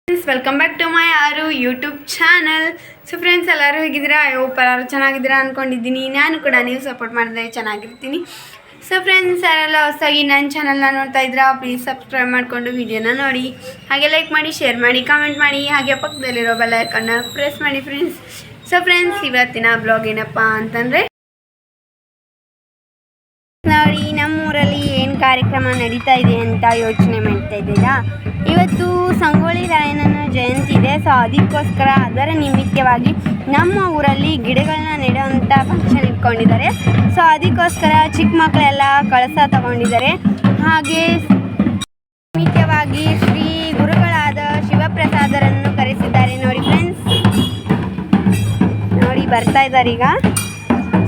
Welcome back to my YouTube channel. So friends, ಎಲ್ಲರೂ ಹೇಗಿದ್ದೀರಾ? ಎಲ್ಲರೂ ಚೆನ್ನಾಗಿದ್ದೀರಾ ಅಂದ್ಕೊಂಡಿದ್ದೀನಿ. ನಾನು ಕೂಡ ನೀವು ಸಪೋರ್ಟ್ ಮಾಡಿದ್ರೆ ಚೆನ್ನಾಗಿರ್ತೀನಿ. ಸೊ ಫ್ರೆಂಡ್ಸ್, ಯಾರೆಲ್ಲ ಹೊಸದಾಗಿ ನನ್ನ ಚಾನಲ್ನ ನೋಡ್ತಾ ಇದ್ದೀರಾ, ಪ್ಲೀಸ್ ಸಬ್ಸ್ಕ್ರೈಬ್ ಮಾಡಿಕೊಂಡು ವಿಡಿಯೋನ ನೋಡಿ, ಹಾಗೆ ಲೈಕ್ ಮಾಡಿ, ಶೇರ್ ಮಾಡಿ, ಕಮೆಂಟ್ ಮಾಡಿ, ಹಾಗೆ ಪಕ್ಕದಲ್ಲಿರೋ ಬೆಲ್ ಐಕಾನ್ನ ಪ್ರೆಸ್ ಮಾಡಿ ಫ್ರೆಂಡ್ಸ್. ಸೊ ಫ್ರೆಂಡ್ಸ್, ಇವತ್ತಿನ ಬ್ಲಾಗ್ ಏನಪ್ಪ ಅಂತಂದರೆ, ನೋಡಿ ನಮ್ಮೂರಲ್ಲಿ ಏನು ಕಾರ್ಯಕ್ರಮ ನಡೀತಾ ಇದೆ ಅಂತ ಯೋಚನೆ ಮಾಡ್ತಾ ಇದ್ದೀರಾ? ಇವತ್ತು ಸಂಗೊಳ್ಳಿ ರಾಯಣ್ಣನ ಜಯಂತಿ ಇದೆ. ಸೊ ಅದಕ್ಕೋಸ್ಕರ ಅದರ ನಿಮಿತ್ತವಾಗಿ ನಮ್ಮ ಊರಲ್ಲಿ ಗಿಡಗಳನ್ನ ನೆಡುವಂಥ ಫಂಕ್ಷನ್ ಇಟ್ಕೊಂಡಿದ್ದಾರೆ. ಸೊ ಅದಕ್ಕೋಸ್ಕರ ಚಿಕ್ಕ ಮಕ್ಕಳೆಲ್ಲ ಕಳಸ ತಗೊಂಡಿದ್ದಾರೆ. ಹಾಗೆ ನಿಮಿತ್ತವಾಗಿ ಶ್ರೀ ಗುರುಗಳಾದ ಶಿವಪ್ರಸಾದರನ್ನು ಕರೆಸಿದ್ದಾರೆ. ನೋಡಿ ಫ್ರೆಂಡ್ಸ್, ನೋಡಿ ಬರ್ತಾ ಇದ್ದಾರೆ ಈಗ.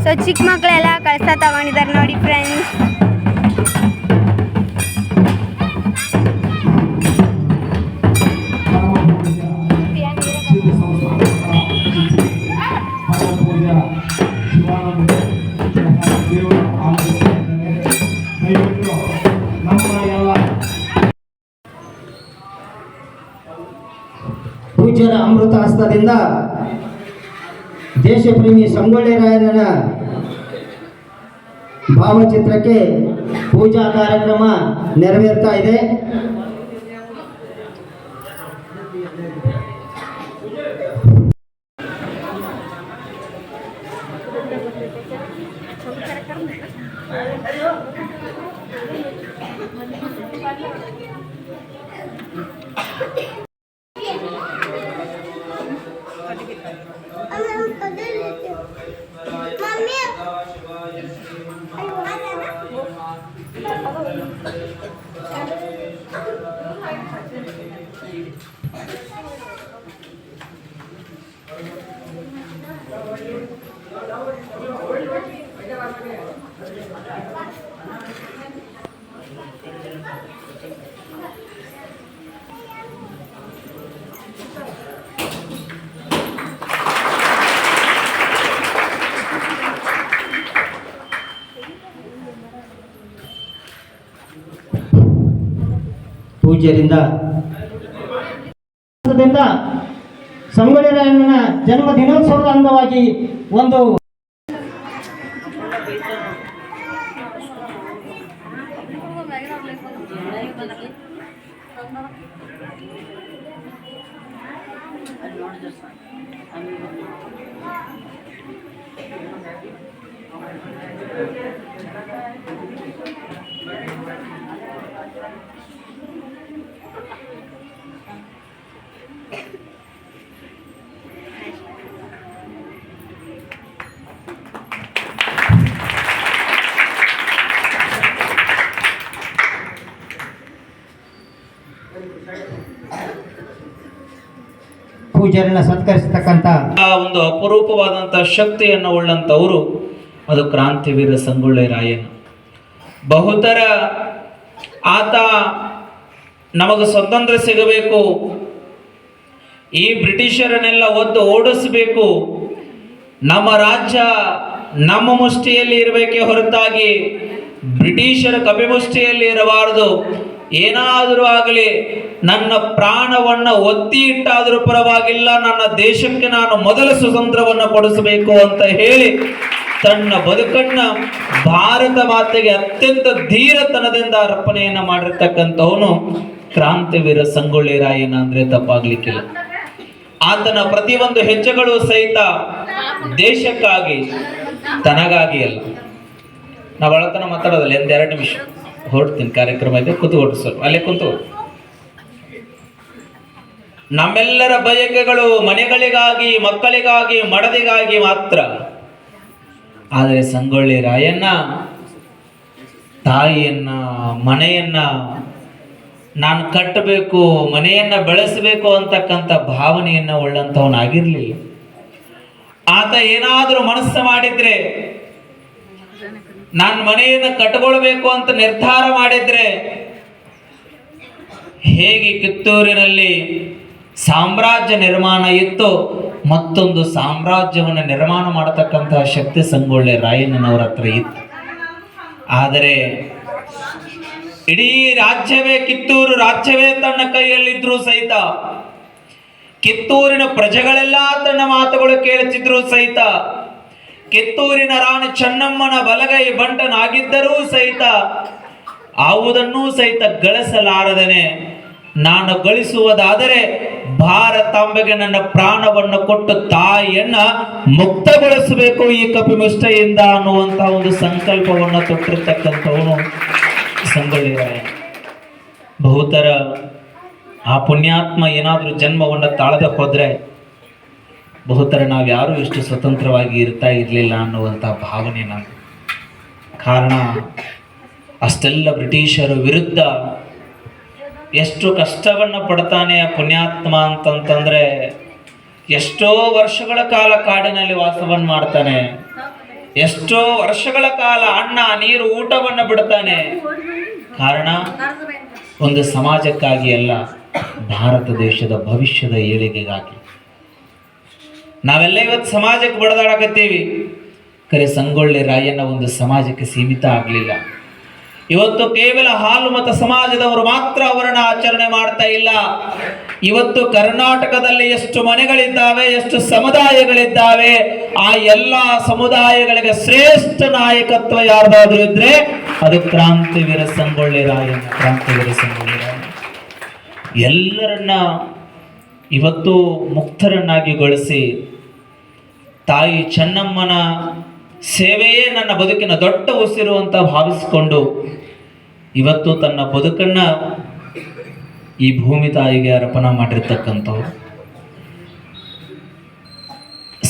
ಸೊ ಚಿಕ್ಕ ಮಕ್ಕಳೆಲ್ಲ ಕಳಸ ತಗೊಂಡಿದ್ದಾರೆ ನೋಡಿ ಫ್ರೆಂಡ್ಸ್. ಪೂಜ್ಯರ ಅಮೃತ ಹಸ್ತದಿಂದ ದೇಶಪ್ರೇಮಿ ಸಂಗೊಳ್ಳಿ ರಾಯಣ್ಣನ ಭಾವಚಿತ್ರಕ್ಕೆ ಪೂಜಾ ಕಾರ್ಯಕ್ರಮ ನೆರವೇರ್ತಾ ಇದೆ. ಪೂಜ್ಯರಿಂದ ಸಂಗೊಳ್ಳಿ ರಾಯಣ್ಣನ ಜನ್ಮ ದಿನೋತ್ಸವದ ಅಂಗವಾಗಿ ಒಂದು ಪೂಜಾರನ್ನ ಸತ್ಕರಿಸತಕ್ಕಂಥ ಒಂದು ಅಪರೂಪವಾದಂತಹ ಶಕ್ತಿಯನ್ನು ಉಳ್ಳಂತವರು ಅದು ಕ್ರಾಂತಿವೀರ ಸಂಗೊಳ್ಳಿ ರಾಯಣ್ಣ. ಬಹುತರ ಆತ ನಮಗೆ ಸ್ವತಂತ್ರ ಸಿಗಬೇಕು, ಈ ಬ್ರಿಟಿಷರನ್ನೆಲ್ಲ ಒದ್ದು ಓಡಿಸಬೇಕು, ನಮ್ಮ ರಾಜ್ಯ ನಮ್ಮ ಮುಷ್ಟಿಯಲ್ಲಿ ಇರಬೇಕೇ ಹೊರತಾಗಿ ಬ್ರಿಟಿಷರ ಕಪಿಮುಷ್ಟಿಯಲ್ಲಿ ಇರಬಾರದು. ಏನಾದರೂ ಆಗಲಿ ನನ್ನ ಪ್ರಾಣವನ್ನು ಒತ್ತಿ ಇಟ್ಟಾದರೂ ಪರವಾಗಿಲ್ಲ, ನನ್ನ ದೇಶಕ್ಕೆ ನಾನು ಮೊದಲ ಸ್ವತಂತ್ರವನ್ನು ಕೊಡಿಸಬೇಕು ಅಂತ ಹೇಳಿ ತನ್ನ ಬದುಕನ್ನ ಭಾರತ ಮಾತೆಗೆ ಅತ್ಯಂತ ಧೀರತನದಿಂದ ಅರ್ಪಣೆಯನ್ನು ಮಾಡಿರ್ತಕ್ಕಂಥವನು ಕ್ರಾಂತಿವೀರ ಸಂಗೊಳ್ಳಿ ರಾಯಣ್ಣ ಅಂದ್ರೆ ತಪ್ಪಾಗ್ಲಿಕ್ಕಿಲ್ಲ. ಆತನ ಪ್ರತಿಯೊಂದು ಹೆಜ್ಜೆಗಳು ಸಹಿತ ದೇಶಕ್ಕಾಗಿ, ತನಗಾಗಿ ಅಲ್ಲ. ನಾವು ಒಳತನ ಮಾತಾಡೋದಲ್ಲ, 2 ನಿಮಿಷ ಹೊರಡ್ತೀನಿ, ಕಾರ್ಯಕ್ರಮ ಇದೆ, ಕೂತ್ಕೊಟ್ಟು ಸ್ವಲ್ಪ ಅಲ್ಲೇ ಕುಂತು. ನಮ್ಮೆಲ್ಲರ ಬಯಕೆಗಳು ಮನೆಗಳಿಗಾಗಿ, ಮಕ್ಕಳಿಗಾಗಿ, ಮಡದಿಗಾಗಿ ಮಾತ್ರ. ಆದರೆ ಸಂಗೊಳ್ಳಿ ರಾಯಣ್ಣ ತಾಯಿಯನ್ನ, ಮನೆಯನ್ನ ನಾನು ಕಟ್ಟಬೇಕು, ಮನೆಯನ್ನ ಬೆಳೆಸಬೇಕು ಅಂತಕ್ಕಂಥ ಭಾವನೆಯನ್ನ ಉಳ್ಳಂಥವನಾಗಿರ್ಲಿಲ್ಲ. ಆತ ಏನಾದರೂ ಮನಸ್ಸು ಮಾಡಿದ್ರೆ, ನಾನು ಮನೆಯನ್ನು ಕಟ್ಟಿಕೊಳ್ಬೇಕು ಅಂತ ನಿರ್ಧಾರ ಮಾಡಿದ್ರೆ, ಹೇಗೆ ಕಿತ್ತೂರಿನಲ್ಲಿ ಸಾಮ್ರಾಜ್ಯ ನಿರ್ಮಾಣ ಇತ್ತು, ಮತ್ತೊಂದು ಸಾಮ್ರಾಜ್ಯವನ್ನು ನಿರ್ಮಾಣ ಮಾಡತಕ್ಕಂತಹ ಶಕ್ತಿ ಸಂಗೊಳ್ಳಿ ರಾಯಣ್ಣನವರ ಹತ್ರ ಇತ್ತು. ಆದರೆ ಇಡೀ ರಾಜ್ಯವೇ, ಕಿತ್ತೂರು ರಾಜ್ಯವೇ ತನ್ನ ಕೈಯಲ್ಲಿದ್ರೂ ಸಹಿತ ಕಿತ್ತೂರಿನ ಪ್ರಜೆಗಳೆಲ್ಲ ತನ್ನ ಮಾತುಗಳು ಕೇಳುತ್ತಿದ್ರು ಸಹಿತ, ಕಿತ್ತೂರಿನ ರಾಣಿ ಚೆನ್ನಮ್ಮನ ಬಲಗೈ ಬಂಟನಾಗಿದ್ದರೂ ಸಹಿತ ಯಾವುದನ್ನೂ ಸಹಿತ ಗಳಿಸಲಾರದನೆ ನಾನು ಗಳಿಸುವುದಾದರೆ ಭಾರತಾಂಬೆಗೆ ನನ್ನ ಪ್ರಾಣವನ್ನು ಕೊಟ್ಟು ತಾಯಿಯನ್ನ ಮುಕ್ತಗೊಳಿಸಬೇಕು ಈ ಕಪಿಮುಷ್ಟಿಯಿಂದ ಅನ್ನುವಂತಹ ಒಂದು ಸಂಕಲ್ಪವನ್ನು ತೊಟ್ಟಿರ್ತಕ್ಕಂಥವನು ಸಂಗೊಳ್ಳಿ ರಾಯ. ಬಹುತರ ಆ ಪುಣ್ಯಾತ್ಮ ಏನಾದರೂ ಜನ್ಮವನ್ನು ತಾಳದೆ ಹೋದ್ರೆ ಬಹುತರ ನಾವ್ಯಾರೂ ಇಷ್ಟು ಸ್ವತಂತ್ರವಾಗಿ ಇರ್ತಾ ಇರಲಿಲ್ಲ ಅನ್ನುವಂಥ ಭಾವನೆ ನಾನು. ಕಾರಣ ಅಷ್ಟೆಲ್ಲ ಬ್ರಿಟಿಷರ ವಿರುದ್ಧ ಎಷ್ಟು ಕಷ್ಟವನ್ನು ಪಡ್ತಾನೆ ಆ ಪುಣ್ಯಾತ್ಮ ಅಂತಂತಂದ್ರೆ, ಎಷ್ಟೋ ವರ್ಷಗಳ ಕಾಲ ಕಾಡಿನಲ್ಲಿ ವಾಸವನ್ನು ಮಾಡ್ತಾನೆ, ಎಷ್ಟೋ ವರ್ಷಗಳ ಕಾಲ ಅನ್ನ ನೀರು ಊಟವನ್ನು ಬಿಡ್ತಾನೆ. ಕಾರಣ ಒಂದು ಸಮಾಜಕ್ಕಾಗಿ ಅಲ್ಲ, ಭಾರತ ದೇಶದ ಭವಿಷ್ಯದ ಏಳಿಗೆಗಾಗಿ. ನಾವೆಲ್ಲ ಇವತ್ತು ಸಮಾಜಕ್ಕೆ ಬಡದಾಡಕತ್ತೀವಿ, ಕರೆ ಸಂಗೊಳ್ಳಿ ರಾಯಣ್ಣ ಒಂದು ಸಮಾಜಕ್ಕೆ ಸೀಮಿತ ಆಗಲಿಲ್ಲ. ಇವತ್ತು ಕೇವಲ ಹಾಲು ಮತ ಸಮಾಜದವರು ಮಾತ್ರ ಅವರನ್ನು ಆಚರಣೆ ಮಾಡ್ತಾ ಇಲ್ಲ. ಇವತ್ತು ಕರ್ನಾಟಕದಲ್ಲಿ ಎಷ್ಟು ಮನೆಗಳಿದ್ದಾವೆ, ಎಷ್ಟು ಸಮುದಾಯಗಳಿದ್ದಾವೆ, ಆ ಎಲ್ಲ ಸಮುದಾಯಗಳಿಗೆ ಶ್ರೇಷ್ಠ ನಾಯಕತ್ವ ಯಾರ್ದಾದ್ರೂ ಇದ್ರೆ ಅದು ಕ್ರಾಂತಿವೀರ ಸಂಗೊಳ್ಳಿ ರಾಯಣ್ಣ. ಕ್ರಾಂತಿವೀರ ಸಂಗೊಳ್ಳಿ ರಾಯಣ್ಣ ಎಲ್ಲರನ್ನ ಇವತ್ತು ಮುಕ್ತರನ್ನಾಗಿಗೊಳಿಸಿ, ತಾಯಿ ಚೆನ್ನಮ್ಮನ ಸೇವೆಯೇ ನನ್ನ ಬದುಕಿನ ದೊಡ್ಡ ಉಸಿರು ಅಂತ ಭಾವಿಸಿಕೊಂಡು ಇವತ್ತು ತನ್ನ ಬದುಕನ್ನ ಈ ಭೂಮಿ ತಾಯಿಗೆ ಅರ್ಪಣೆ ಮಾಡಿರ್ತಕ್ಕಂಥವ್ರು.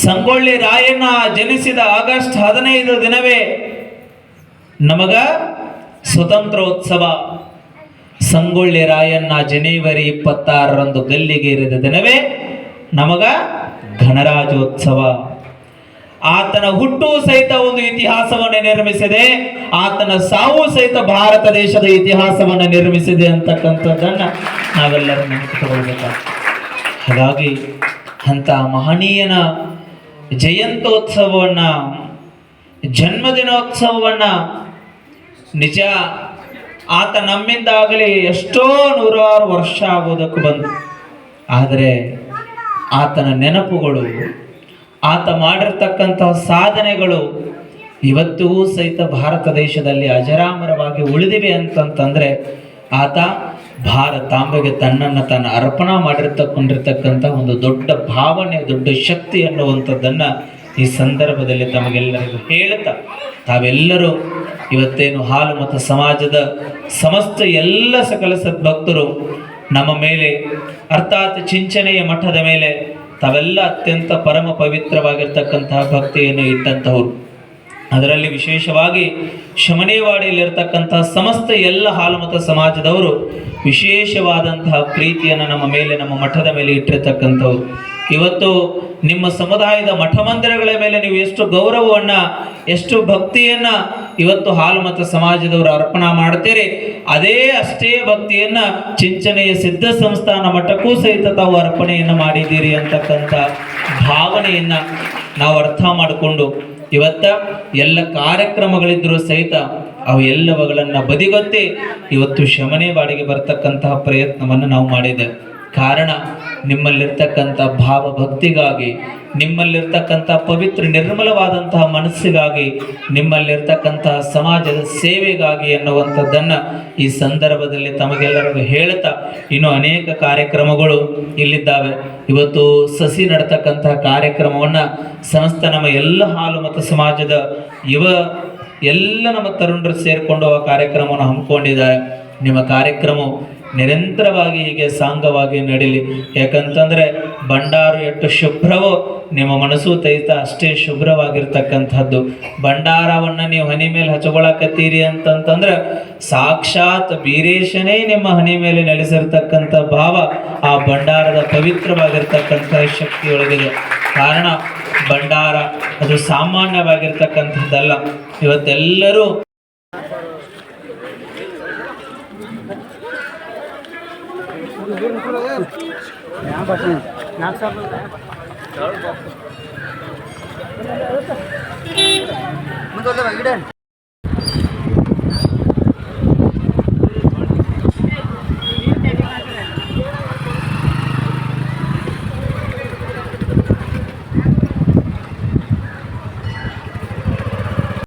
ಸಂಗೊಳ್ಳಿ ರಾಯಣ್ಣ ಜನಿಸಿದ ಆಗಸ್ಟ್ 15 ದಿನವೇ ನಮಗ ಸ್ವತಂತ್ರೋತ್ಸವ. ಸಂಗೊಳ್ಳಿ ರಾಯಣ್ಣ ಜನವರಿ 26ರಂದು ಗಲ್ಲಿಗೇರಿದ ದಿನವೇ ನಮಗ ಗಣರಾಜ್ಯೋತ್ಸವ. ಆತನ ಹುಟ್ಟು ಸಹಿತ ಒಂದು ಇತಿಹಾಸವನ್ನು ನಿರ್ಮಿಸಿದೆ, ಆತನ ಸಾವು ಸಹಿತ ಭಾರತ ದೇಶದ ಇತಿಹಾಸವನ್ನು ನಿರ್ಮಿಸಿದೆ ಅಂತಕ್ಕಂಥದ್ದನ್ನ ನಾವೆಲ್ಲರೂ ನೆನಪಿಟ್ಟುಕೊಳ್ಬೇಕಾಗ್ತದೆ. ಹಾಗಾಗಿ ಅಂತ ಮಹನೀಯನ ಜಯಂತ್ಯೋತ್ಸವವನ್ನ, ಜನ್ಮದಿನೋತ್ಸವವನ್ನ ನಿಜ ಆತ ನಮ್ಮಿಂದಾಗಲಿ ಎಷ್ಟೋ ನೂರಾರು ವರ್ಷ ಆಗೋದಕ್ಕೆ ಬಂತು. ಆದರೆ ಆತನ ನೆನಪುಗಳು, ಆತ ಮಾಡಿರ್ತಕ್ಕಂತಹ ಸಾಧನೆಗಳು ಇವತ್ತಿಗೂ ಸಹಿತ ಭಾರತ ದೇಶದಲ್ಲಿ ಅಜರಾಮರವಾಗಿ ಉಳಿದಿವೆ ಅಂತಂತಂದ್ರೆ ಆತ ಭಾರತಾಂಬೆಗೆ ತನ್ನನ್ನು ತಾನು ಅರ್ಪಣಾ ಮಾಡಿರ್ತಕ್ಕೊಂಡಿರ್ತಕ್ಕಂಥ ಒಂದು ದೊಡ್ಡ ಭಾವನೆ, ದೊಡ್ಡ ಶಕ್ತಿ ಅನ್ನುವಂಥದ್ದನ್ನ ಈ ಸಂದರ್ಭದಲ್ಲಿ ತಮಗೆಲ್ಲರಿಗೂ ಹೇಳುತ್ತಾ, ತಾವೆಲ್ಲರೂ ಇವತ್ತೇನು ಹಾಲು ಮತ್ತು ಸಮಾಜದ ಸಮಸ್ತ ಎಲ್ಲ ಸಕಲ ಸದ್ಭಕ್ತರು ನಮ್ಮ ಮೇಲೆ ಅರ್ಥಾತ್ ಚಿಂಚನೆಯ ಮಠದ ಮೇಲೆ ತಾವೆಲ್ಲ ಅತ್ಯಂತ ಪರಮ ಪವಿತ್ರವಾಗಿರ್ತಕ್ಕಂತಹ ಭಕ್ತಿಯನ್ನು ಇಟ್ಟಂತಹವರು. ಅದರಲ್ಲಿ ವಿಶೇಷವಾಗಿ ಶಮನೇವಾಡಿಯಲ್ಲಿರ್ತಕ್ಕಂತಹ ಸಮಸ್ತ ಎಲ್ಲ ಹಾಲು ಮತ ಸಮಾಜದವರು ವಿಶೇಷವಾದಂತಹ ಪ್ರೀತಿಯನ್ನು ನಮ್ಮ ಮೇಲೆ, ನಮ್ಮ ಮಠದ ಮೇಲೆ ಇಟ್ಟಿರ್ತಕ್ಕಂಥವ್ರು. ಇವತ್ತು ನಿಮ್ಮ ಸಮುದಾಯದ ಮಠ ಮಂದಿರಗಳ ಮೇಲೆ ನೀವು ಎಷ್ಟು ಗೌರವವನ್ನ, ಎಷ್ಟು ಭಕ್ತಿಯನ್ನ ಇವತ್ತು ಹಾಲು ಮತ ಸಮಾಜದವರು ಅರ್ಪಣಾ ಮಾಡ್ತೀರಿ, ಅಷ್ಟೇ ಭಕ್ತಿಯನ್ನ ಚಿಂಚನೆಯ ಸಿದ್ಧ ಸಂಸ್ಥಾನ ಮಠಕ್ಕೂ ಸಹಿತ ತಾವು ಅರ್ಪಣೆಯನ್ನು ಮಾಡಿದ್ದೀರಿ ಅಂತಕ್ಕಂಥ ಭಾವನೆಯನ್ನ ನಾವು ಅರ್ಥ ಮಾಡಿಕೊಂಡು ಇವತ್ತ ಎಲ್ಲ ಕಾರ್ಯಕ್ರಮಗಳಿದ್ರೂ ಸಹಿತ ಅವು ಎಲ್ಲವುಗಳನ್ನು ಬದಿಗೊತ್ತಿ ಇವತ್ತು ಶಮನೇವಾಡಿಗೆ ಬರ್ತಕ್ಕಂತಹ ಪ್ರಯತ್ನವನ್ನು ನಾವು ಮಾಡಿದ್ದೇವೆ. ಕಾರಣ ನಿಮ್ಮಲ್ಲಿರ್ತಕ್ಕಂಥ ಭಾವಭಕ್ತಿಗಾಗಿ, ನಿಮ್ಮಲ್ಲಿರ್ತಕ್ಕಂಥ ಪವಿತ್ರ ನಿರ್ಮಲವಾದಂತಹ ಮನಸ್ಸಿಗಾಗಿ, ನಿಮ್ಮಲ್ಲಿರ್ತಕ್ಕಂತಹ ಸಮಾಜದ ಸೇವೆಗಾಗಿ ಎನ್ನುವಂಥದ್ದನ್ನು ಈ ಸಂದರ್ಭದಲ್ಲಿ ತಮಗೆಲ್ಲರಿಗೂ ಹೇಳ್ತಾ, ಇನ್ನೂ ಅನೇಕ ಕಾರ್ಯಕ್ರಮಗಳು ಇಲ್ಲಿದ್ದಾವೆ. ಇವತ್ತು ಸಸಿ ನಡ್ತಕ್ಕಂತಹ ಕಾರ್ಯಕ್ರಮವನ್ನು ಸಮಸ್ತ ನಮ್ಮ ಎಲ್ಲ ಹಾಲು ಮತ್ತು ಸಮಾಜದ ಎಲ್ಲ ನಮ್ಮ ತರುಣರು ಸೇರಿಕೊಂಡು ಆ ಕಾರ್ಯಕ್ರಮವನ್ನು ಹಮ್ಮಿಕೊಂಡಿದ್ದಾರೆ. ನಿಮ್ಮ ಕಾರ್ಯಕ್ರಮ ನಿರಂತರವಾಗಿ ಹೀಗೆ ಸಾಂಗವಾಗಿ ನಡೀಲಿ. ಯಾಕಂತಂದ್ರೆ ಭಂಡಾರು ಎಷ್ಟು ಶುಭ್ರವೋ ನಿಮ್ಮ ಮನಸ್ಸು ತೈತ ಅಷ್ಟೇ ಶುಭ್ರವಾಗಿರ್ತಕ್ಕಂಥದ್ದು. ಭಂಡಾರವನ್ನು ನೀವು ಹನಿ ಮೇಲೆ ಹಚ್ಕೊಳಕತ್ತೀರಿ ಅಂತಂತಂದ್ರೆ ಸಾಕ್ಷಾತ್ ಬೀರೇಶನೇ ನಿಮ್ಮ ಹನಿ ಮೇಲೆ ನೆಲೆಸಿರ್ತಕ್ಕಂಥ ಭಾವ ಆ ಭಂಡಾರದ ಪವಿತ್ರವಾಗಿರ್ತಕ್ಕಂಥ ಶಕ್ತಿಯೊಳಗಿದೆ. ಕಾರಣ ಭಂಡಾರ ಅದು ಸಾಮಾನ್ಯವಾಗಿರ್ತಕ್ಕಂಥದ್ದಲ್ಲ. ಇವತ್ತೆಲ್ಲರೂ